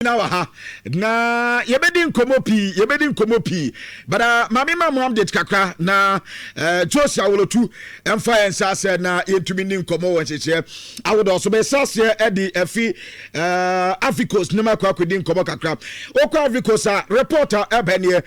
na yebedi nkomo pi but mami mamam de kakra na Josia wolotu emfa ensa se na yentumi ni nkomo woncheche awodo so be sase edi afi Africos nima kwa kwedi nkomo kakra okwa Africos a reporter ebenie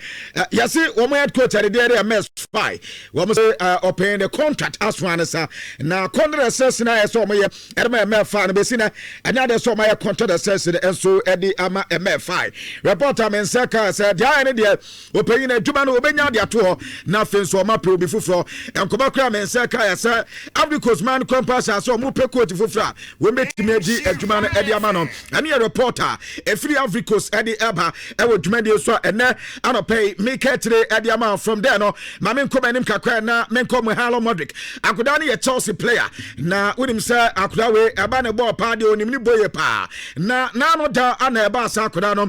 yasi womo head coach ade dey MS spy womo say open the contract as one sa na contract assess na yeso omo ye edema MF na be sina anya de so omo ye contract assess enso edi ama MF5 reporter mensaka said dia ne de open na adwuma na obenya de ato na fenso omo pro bi fufuro enkoba kra mensaka ya say Africos man compass so omo pe coach fufuro we metimi agi adwuma na edi ama no ane reporter efiri Africos edi eba e wo dwuma de so ene anope make tire edi ama from there no ma men koma nim kakra na men koma Halo Madrid akoda ne ye Chelsea player na wonim say akoda we eba ne ball pa de onim ni boye pa na no da ana eba sa akoda no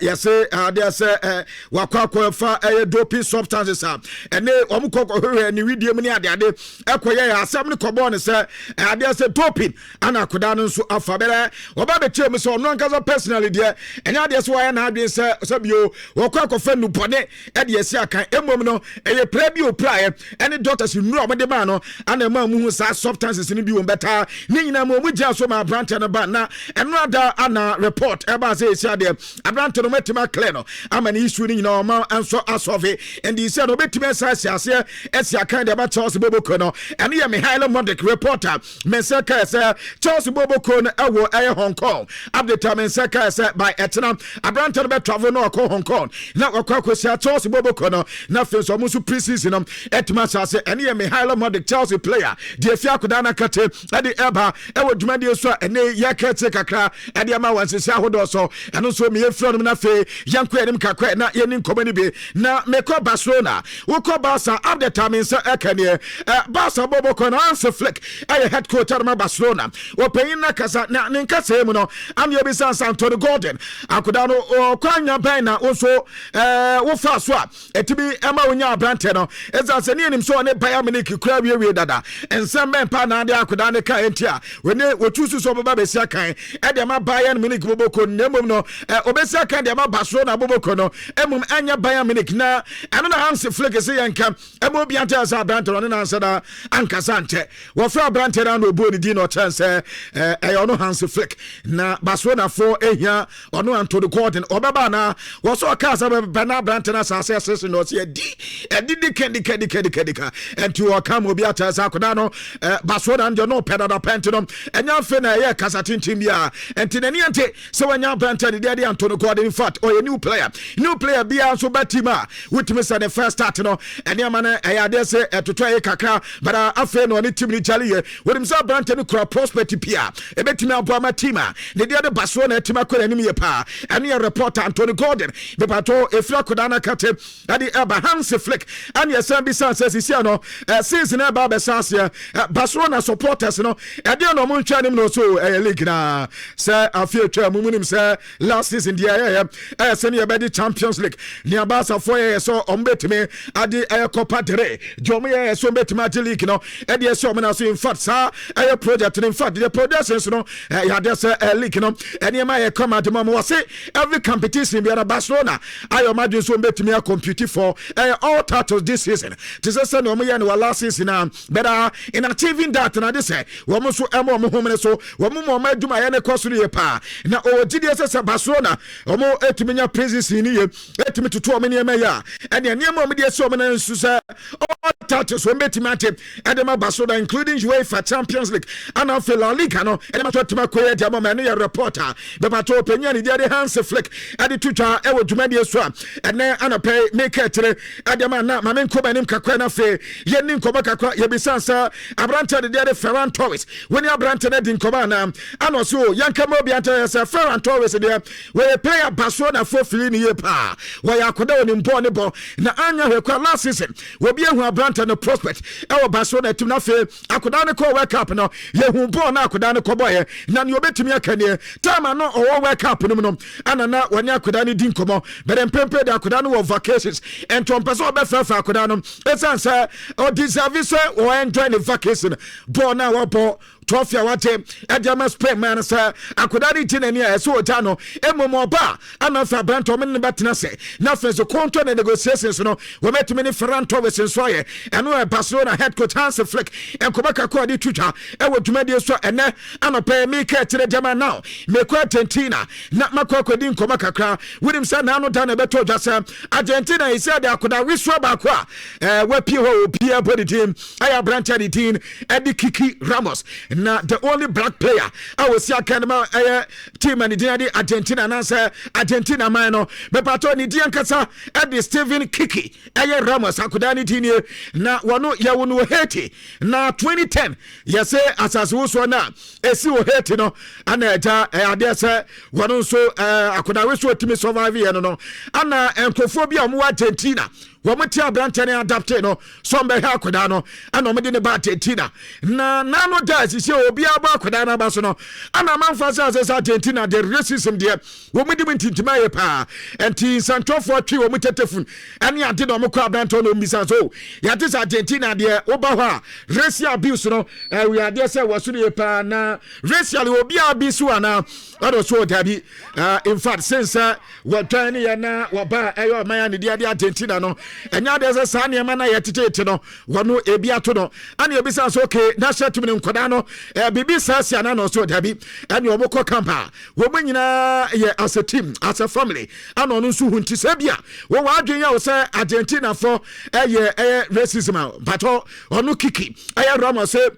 yese there say wakwa fa doping substances ene omukoko hwe ni video mu ni ade ekoye ya asem ne kobo ne say there say doping ana akoda no nso afa bere oba be tiem so no nkaza personally de enya de so ya na adwen say sabio wakwa fa nu pone e de yesi akan emom no eye prebio prae ene doctors nuru omde ma no ana ma mu sa substances ni bi won beta ni nyina mo mu gya so ma brand no ba na eno ada ana report e ba say esi ade abrante no metima clear no ama ni issue ni nyina o ma anso asove and he said obetima sa ase esi akan de ba Charles Boboko no ene ye me Halo Madrid reporter mensaka say Charles Boboko no ewo Hong Kong update mensaka say by etna abrante no be travel no ko Hong Kong na wakwa sia Charles Boboko no na fe so musu preseason no etima sa say ene ye me Halo Madrid Chelsea player de afia koda na kate ade eba ewo dwumade so ene ye kate kakra ade ama wansisi ahodo so eno so me efro no na fe yanko enim kakra na ye ni nkomani bi na meko Barcelona woko Barca update mensa ekane Barca Boboko no answer flick aye head coach at Barcelona opeyin na kasa na nkasa emu no am ye bi San Antonio Gordon akoda no kwanya ban na also wo fa so a etibi ema onya abrante no eza se ne enim so ne Bayern Munich kura wie dada ensem ben pa na de akoda ne ka entia we ne wotusu so baba besia kan e de ma Bayern Munich Boboko nemom no obesia kan de ma Barcelona Boboko no emum anya Bayern Munich na eno na Hans Flick se yanka emo biante asa abrante no na ansada ankasante wo fra abrante na no bo ni di no chance ono Hans Flick na Barcelona for ehia ono Antonio Gordon obeba na wo so ka sa be na abrante na sa se no se di kendi enti o kam obi atasa akoda no Barcelona njo no pedal penti no enya fe na ye kasa tintim bia enti nani ante se wanya abrante de Antonio Gordon in fact or a new player bia so batima with me say the first start no eni amana eyade se etotwa kakra but afa no ni team ni chale ye wonim say abrante no kura prospect pia ebetimi aboama tima de de Barcelona etima kora nim ye pa eni reporter Antonio Gordon be pato efra kodana kate adi Hans Flick and yes be says isi no season eba be sasia Barcelona supporters no ade no mo ntwa nim no so league na say afia twa munim say last season dia say ne be the Champions League ne Barca for so ombetime ade Copa del Rey jomo so ombetime ade league no ade so na so in fact sa project in fact the productions no ya dey say league no ene ma ye come at mama say every competition be at Barcelona ayo madin so ombetime compete for all titles this season this is no mo no last season but in achieving that na dey say wo mo so emo mo home so wo mo ma adwuma ye ne koso ye pa na o gidi say Barcelona o mo etimenya praises ni ye etimi tutu o me ne ya ene ne mo me dey so me na nsu say all titles wo betimi ate edema Barcelona including UEFA Champions League and of La Liga no edema to tima koye dia mo me no reporter be pato openya ni dia Hans Flick ade tutwa e wo dwuma dey so ene anope make etre edema na ma men ko banim kakwa na fe ye ni nkoba kakwa ye bisansa abrante de dia Ferran Torres when you abrante na din koba na ano so yanka mo bi ante say Ferran Torres de we player Barcelona for fili ni ye pa we yakoda oni mpo ne bo na anya hwekwa last season we bi ehu abrante no prospect e wo Barcelona tim na fe akoda ne ko World Cup no ye hu bo na akoda ne ko boye na ne obetimi akane time no o World Cup no ana na wani akoda ne din komo bere mpempe de akoda no vacations and to person obefa akoda no esansa o deserve say o enjoy the vacation bo na wo bo trophy awate Ediama Spray man sir akodari tinani eso otano emomoba anafa branto men betina se na fenso konto na negotiations no we met many Ferranto we sensoye eno Barcelona head coach Hans Flick enkobaka ko ade twitwa e wo dwumade so ene anopa me ka tire jama now me ko Argentina na makwa di nkoma kakra winim sa na no da na beto dwasa Argentina isi ade akoda wiswa ba ko a we pie ho pie body team aya branch ade team edi Kiki Ramos na the only black player I was see akadema team and the Argentina na say Argentina man no be pato ni di ankasa edi Steven Kiki aya Ramos akoda ni team na wono ya wono hate na 2010 yese asaso so na esi wo hate no ana eja ade say wono so akoda we so timi survive ye no ana enkofo bi amu Argentina wamati abrante ne adapte no sombe ha akoda no ana omede ne ba Argentina na no da sisi obi aba akoda na ba so no ana manfa sa Argentina the racism there womede mintintima ye pa enti santofo twi womutetefun ane ade no mokọ abrante no mbisa so ya dis Argentina there oba ho a racial abuse no we are there say wasu ye pa na racial obi abuse ana odo so dabi in fact since we try ne na waba ayo man ne dia Argentina no enya de se sa ne ma na yetete no wono ebi ato no ane ebi sa so okay na shetumi ne nkoda no bibi sa sia na no so dabi ane omokọ campa wo nyina ye as a team as a family ane onu nso hunti se bia wo wa adwen ya wo se Argentina for racism but onu Kiki aya Ramos say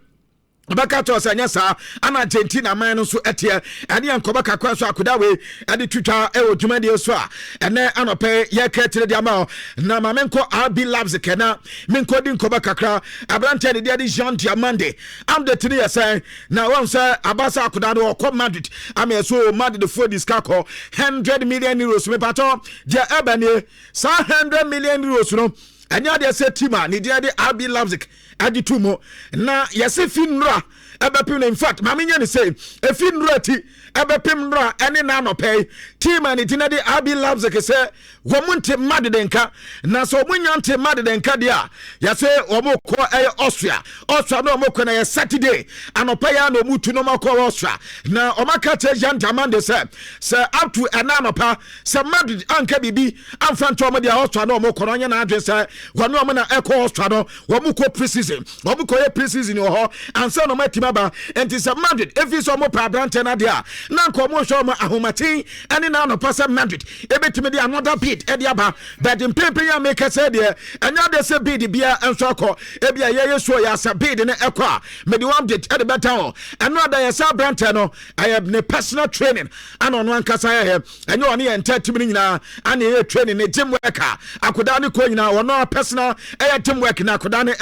Baka to sanya sa ana Argentina man no so etie ane ankoba kakwa so akoda we ade twitwa e odwumade so a ene anope ye ka tire dia ma na mamenko RB Labs kena menko di nkoba kakra abrante de dia Jean Diamande am de tire say na won say abasa akoda do ko Madrid am so Madrid for this kako 100 million euros me pato dia ebane sa 100 million euros no anya de say tima ni dia de RB Labs adi tumo na yesi finra ebepim in fact maminya ni say e finra ti ebepim nra ene na no pay team and it na de RB Labs ke say womunte madedenka na so munyante madedenka dia yase omoko Austria no omoko na Saturday anopa ya no mutu no mako Austria na omaka te Jean Diamande say up to ananopa say Madrid anka bibi amfanto mo dia Austria no omoko no nya na adwe say wono mo na Austria no womuko preseason womuko ye preseason ho ansa no matima ba enti say Madrid if so mo pa brante na dia na nko mo show mo ahomatin ene na no pass Madrid ebetime dia another bid ediaba but in paper ya make say there anya de say bid bia enso akọ ebia ye so ya sa bid ne ekọ a me de one bid e better o eno da ya sa brante no I have ne personal training ana no ankasa ya enye one ye entertainment nyina ana ye training ne gym worker akoda ne ko nyina wono personal gym work na akoda ne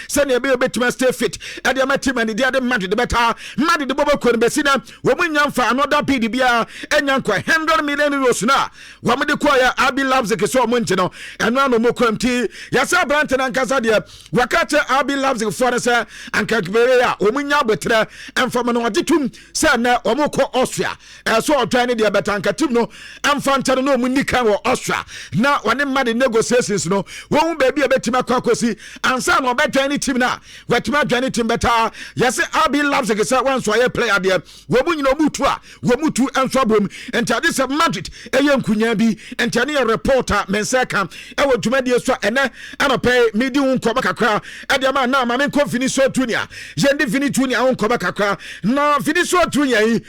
se ne ebe betuma stay fit e de matim ne de Madrid better Madrid bobo ko ne besina wo munya mfa another bid bia enya nkọ 100 million euros na wo me de ko ya RB Labs ke so monti no eno no mokwamti ya sa brante na nkasa de wakate RB Labs for say anka gbere ya omunya betre emfam no adetum say na omukọ Austria so otwan ne de betanka tim no emfanta no omunika wo Austria na wone made negotiations no won baby betima kwakosi ansa no betwan ne tim na wetima dwan ne tim beta ya say RB Labs ke say wan so ye player de wo munyina omutu a wo mutu enso bom entade say Madrid eye nkunya bi entane ye reporter menseka ewo dwumade so ene anope medi hun koba kakra ade ma na ma men ko finish so tunia jendi finish tunia hun koba kakra na finish so tunia yi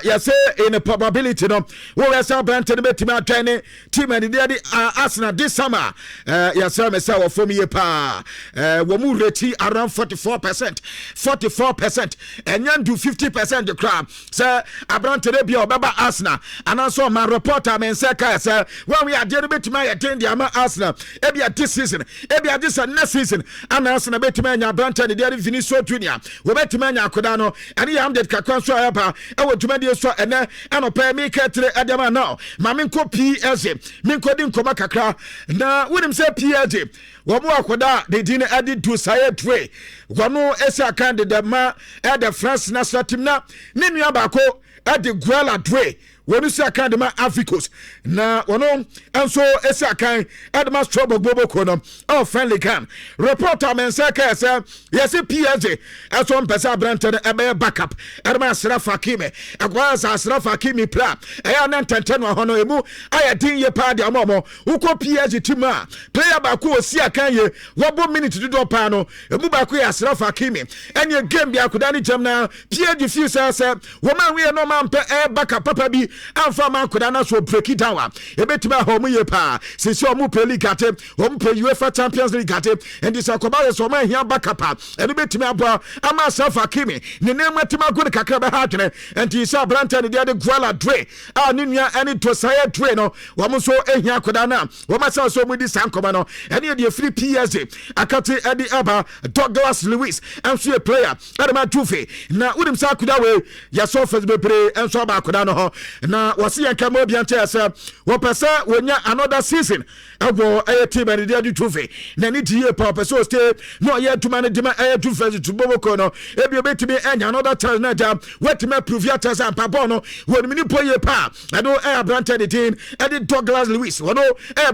ya say in a probability no wo we say brante ne betima atwane team and dey Arsenal this summer ya say me say wo for me pa wo mu reti around 44% enyan do 50% the crowd say abrante ne bia obeba Arsenal anaso ma reporter menseka say when we are there betima ya tendi ama Arsenal ebia this season ebia this next season ana Arsenal betima nya brante ne dey finish so tunia wo betima nya akoda no ene ya 100 kakwa so ayaba ewo dwumade so ene anopa me ketre adama now ma men ko PSG men ko din koma kakra na wonim say PSG wo mo akoda de din ade do saye twe wono esa candidate ma e de France national team na ne nua ba ko ade Guala Dre wonu si akan de ma Africos na wono enso esi akan edema Strobo Bobo Kono oh friendly can reporter men say yes PSG eso mpesa brante ebe backup edema Ashraf Hakimi egwa Ashraf Hakimi plan eya na ntenten wa hono emu aya din ye pa de amomo uko PSG team a player ba ko osi akan ye wobo minute do pa no emu ba ko ya Ashraf Hakimi enye game bi akoda ni jam na PSG few say woman we no man pe backup papa bi amfa man akoda na so break it down ebetima ho mu ye pa sisi omu pe league ate omu pe UEFA Champions League ate and this akoba so man here backup ene betimi abo ama Ashraf Hakimi ne nema tima go de kakra be ha dwene and isa branta ne de Guala Dre a ne nua ene to saye Dre no wo mo so ehia akoda na wo ma sa so mu di sankoma no ene de free PSG akate edi aba Douglas Lewis enso a player ade ma tufe na udim sa akoda we ya so first be pre enso ba akoda no ho na wose yan kamo bi ante asa wo pesa wonya another season abo team and the trophy na ni die pa pesa stay no ye tuma ne dima trophy to Boboko no ebi obetimi enya another chance na jam wetime prove ya chance and papa no won mini poye pa ado brante the team edi Douglas Lewis wono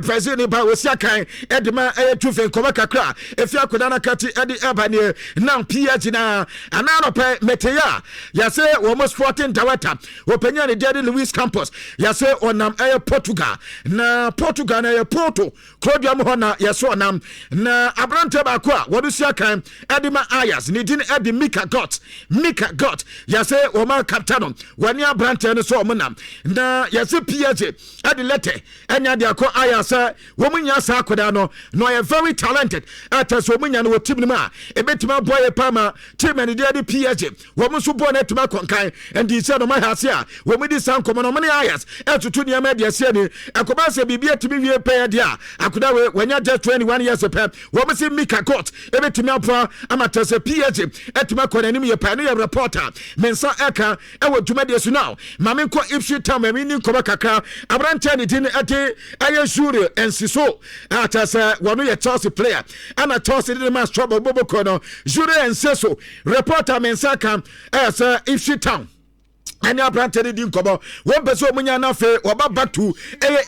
president ba wosiakan edima trophy nkoma kakra efi akoda na kati edi ebane na PSG na anano pe meteya ya se wo mo sporting director openya ne Daddy Luis Campos ya se onam Portugal na Portugal na Porto Claudia Mohona ya so onam na abrante ba ko a wodu siakan edima Ayas ni din edi Mika got ya se o ma captain wani abrante no so omunam na ya se PSG edi lete enya de akọ Ayas wo munya sa akoda no you very talented ata so munya no team ni ma ebetima boy pama team ni de PSG wo mu so bo na tima konkan and he said no ma hase a wo mu di san komo no mane Ayas etutu ni ama de ase ni akoba se bibia timi wie pe de a akoda we wanya just 21 years pe wo mu se Mika got ebetimi apo amata se PSG etima ko nanim ye pa no ye reporter mensa eka ewo dwuma de su now mame nko Ipswich Town mame ni nkoba kakra abrante ni din ate aye sure ensiso ata se wono ye Chelsea player ana Chelsea de ma Strobo Bobo Kono jure enseso reporter mensa kan esa Ipswich Town ani abrante di nkobo won peso munya na fe oba back to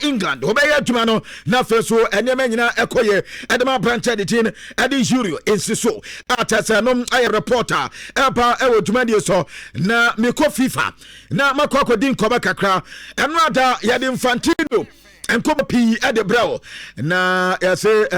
England obey aduma no na fe so enema nyina ekoye edema abrante di tin edi jurio ensiso atasa no aye reporter eba ewo duma di so na meko FIFA na makoko di nkoba kakra eno ada ya di Infantino enkoba pi edebrao na yase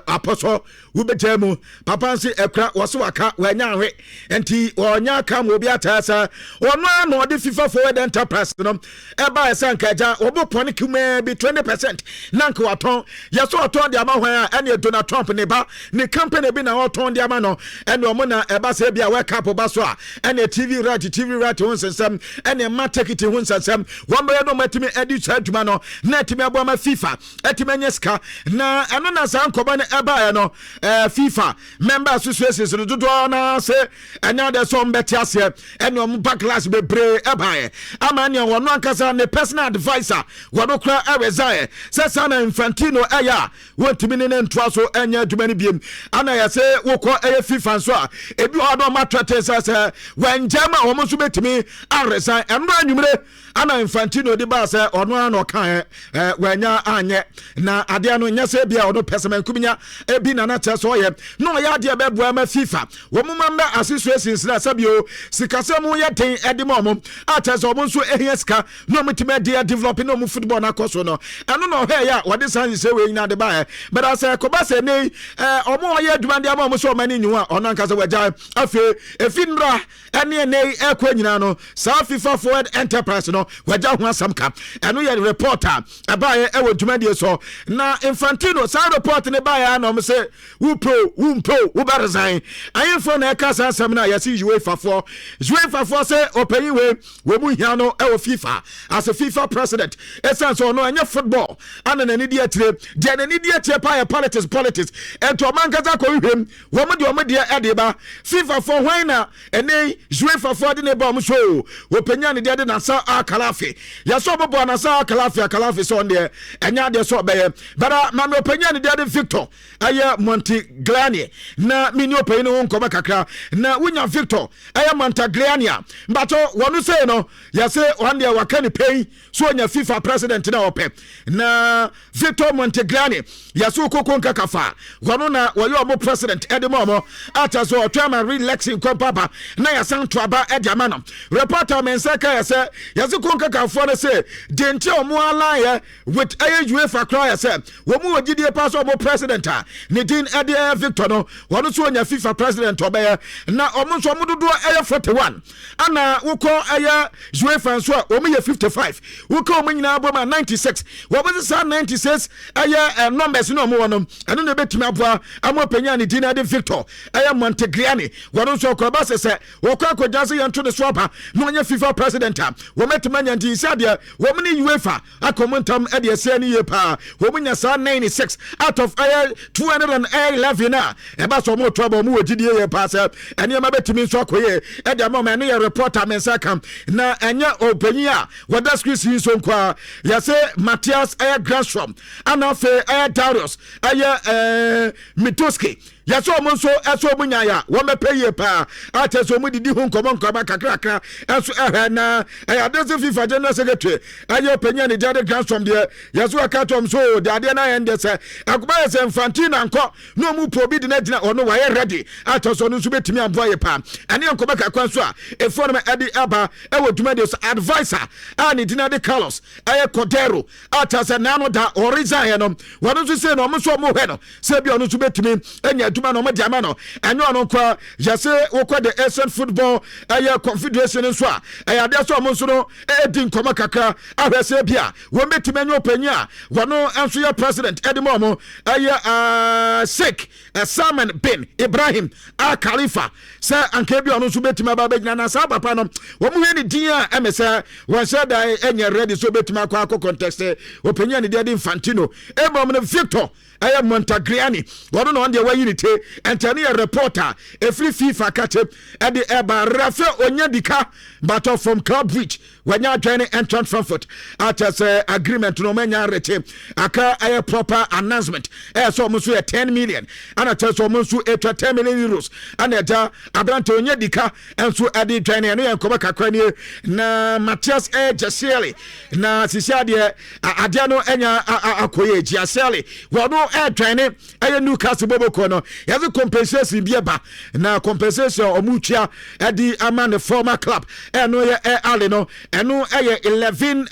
apostle ubetemu papa nsi ekra wose waka wanyanwe enti wonya ka mo bi atasa ono no de FIFA forward enterprise no eba esankaja obopone kume bi 20% nanka waton yaso waton de ama hwan a ene Donald Trump ne ba ne company bi na waton de ama no ene omo na eba se bia we cap ba so a ene TV right won sensem ene market won sensem wambe no matimi edi chaduma no na timi abo ma FIFA etimi ska na eno na san koba ne eba ya no FIFA member associations no dodo na se enya de so mbetiase ene om backlash be bre ebae amane wono ankasa ne personal advisor wono kra resign se sana Infantino eya wontimi ne ntoa so enya adwumani biem ana ya se wokọ FIFA so a ebi hodo matwete se wanjama wo so betimi resign eno anwumre ana Infantino di ba se ono ano kan wanya anye na ade ano nya se bia ono pesement kubinya ebi na na so ye no ya de beboa ma FIFA wo mo member associations na sabio sikasemu ye den edimom atese obo nso ehieska no mutime de develop no mu football na koso no eno no he ya wode san se we nyina de ba but as koba se nei omo ye adwuma de amom so mani nyu a ono nkasa waja afi efinra ene nei ekwa nyina no sa FIFA forward enterprise no waja ho asamka eno ye reporter abaye ewo dwuma de so na Infantino sa report ne ba ya no se wo barzan ayefo na ekasa asam na yasi UEFA for say open we mu hia no e FIFA as a FIFA president esan so no anya football ana na nidi atire je na nidi atire pa politics ento man kaza ko hwem wo mo de ade ba FIFA for when na ene UEFA for de ne ba mo so openya ne de na sa Kalafi yaso bobo anasa Kalafi so ndie enya de so beye bara mame opanya ne de Victor aye Monteglania na mini opanya no nkoma kakra na wunya Victor aye Monteglania mbato wonu say no yase one dia waka ne pay so onya FIFA president na ope na Victor Monteglania yaso kokon nkakafa wonu na wayo omo president edemo atazo otwama relaxing kompapa na yasan toaba ediamano reporter mensaka yase yaziko nkakafo na say denti omo alliance with UEFA cry say wo mu wagidie pass omo president a ne din ede Victor no wonu so onya FIFA president obeye na omo so omo dodo 41 ana wukọ UEFA so omo ye 55 wukọ omo nyina aboma 96 wo be say 96 numbers no omo wono eno na betimi aboa amo panya ne din ede Victor Montegliani wonu so ko ba se wo kwa kodase yanto de so aba no onya FIFA president a wo metimanya nti sadia wo mu ni UEFA akomontam ede ase ni ye pa wo mu nya sa 96 out of 211 na e ba so mo trouble mu wagidie ye pa se ene ma betimi so akoye ede ma no ye reporter mensa kam na enya opanyi a wada screen so nkwa yase Matthias Grandstrom anafe Darius Mitoski yaso omo so eso munya ya wo mepeye pa ateso mu didi hu nkomo kakra eso na adese FIFA general secretary ayo penya ne jade Grandstrom de yaso akatom so de ade na yende se akoba yese Infantino nko no mu probi de na dina ono wa ready ateso no so betimi aboye pa ane nkoba kakwa so a efo no ade aba ewo duma de advisor ani dina de Carlos Cordero atase na no da original no wono so se no mo so mo hwe no se bi ono so betimi enya no mo diama no enyo no kwa yase wokọ the Asian Football Confederation so a ade so mo so no edin koma kakra ahwese bia wo metime enyo panya wono enso ya president edimo mo Sheikh Salman bin Ibrahim Al Khalifa se anka bia no so betime ba bagina na sa papa no wo mo hwe ni din a emese won se da enya ready so betime akọ contest opanya ni de Infantino ebom no Victor Montegliani wono no de wayinite entani a reporter every FIFA kate at the eba Rafa Onyedika but from Club Bridge when you join Anton Frankfurt at as agreement no menya rete aka a proper announcement so almost 10 million and at almost 10 million euros and at Abrante Onyedika and so at the join and come back na Matthias Jaseli na sisiade adiano enya akoye Jaseli wono training Newcastle bobo kono yazo compensation bieba na compensation omutua edi ama the former club eno ye ale no eno 11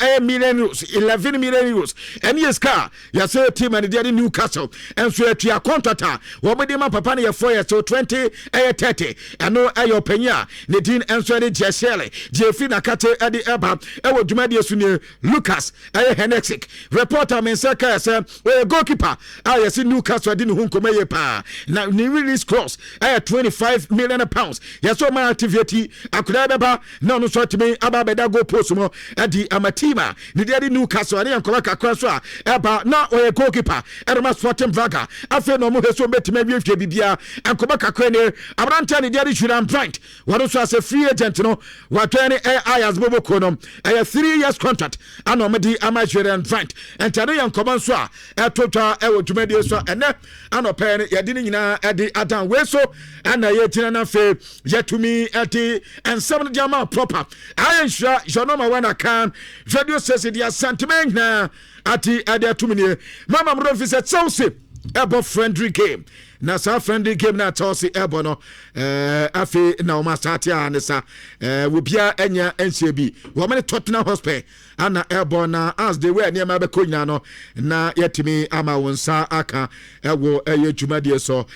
million euros and yes car yase team and the Newcastle and so atua contract wo bedi ma papa ne 4 years so 20 30 eno penya ne din enso de Jesele jefi na kate edi eba ewo dwumade esu ne Lucas Henexik reporter mensaka yase goalkeeper yase Newcastle di hu nkomeye pa na ni release clause 25 million pounds yaso ma activity akura beba na no so timi aba beda go post mo adi amatima ni di Newcastle ani nkoma kakra so a eba na oye goalkeeper erma Sporting Braga afi no mo heso betime wiefie bibia nkoma kakra ne abranta ni di Nhyira Bryant wado so as a free agent no watwani Ayas Boboko no 3 years contract ana mo di Nhyira Bryant entane nkoma so a etotwa ewo dwumadi so ene anopɛ yɛde ne nyinaa ɛde adan weso ana yɛtina na fe yɛtumi ɛte ensam no diama proper Nhyira jonoma wana kan radio sesi dia sentiment na ati ɛde atumine mama mro fi sɛ Chelsea ebo friendly game na sa friendly game na Chelsea ebo no afi na o ma start ya ne sa wo bia enya ensie bi wo me Tottenham Hotspur ana ebo na as they were near ma be ko nyina no na yetimi ama wonsa aka ewo eye dwumade so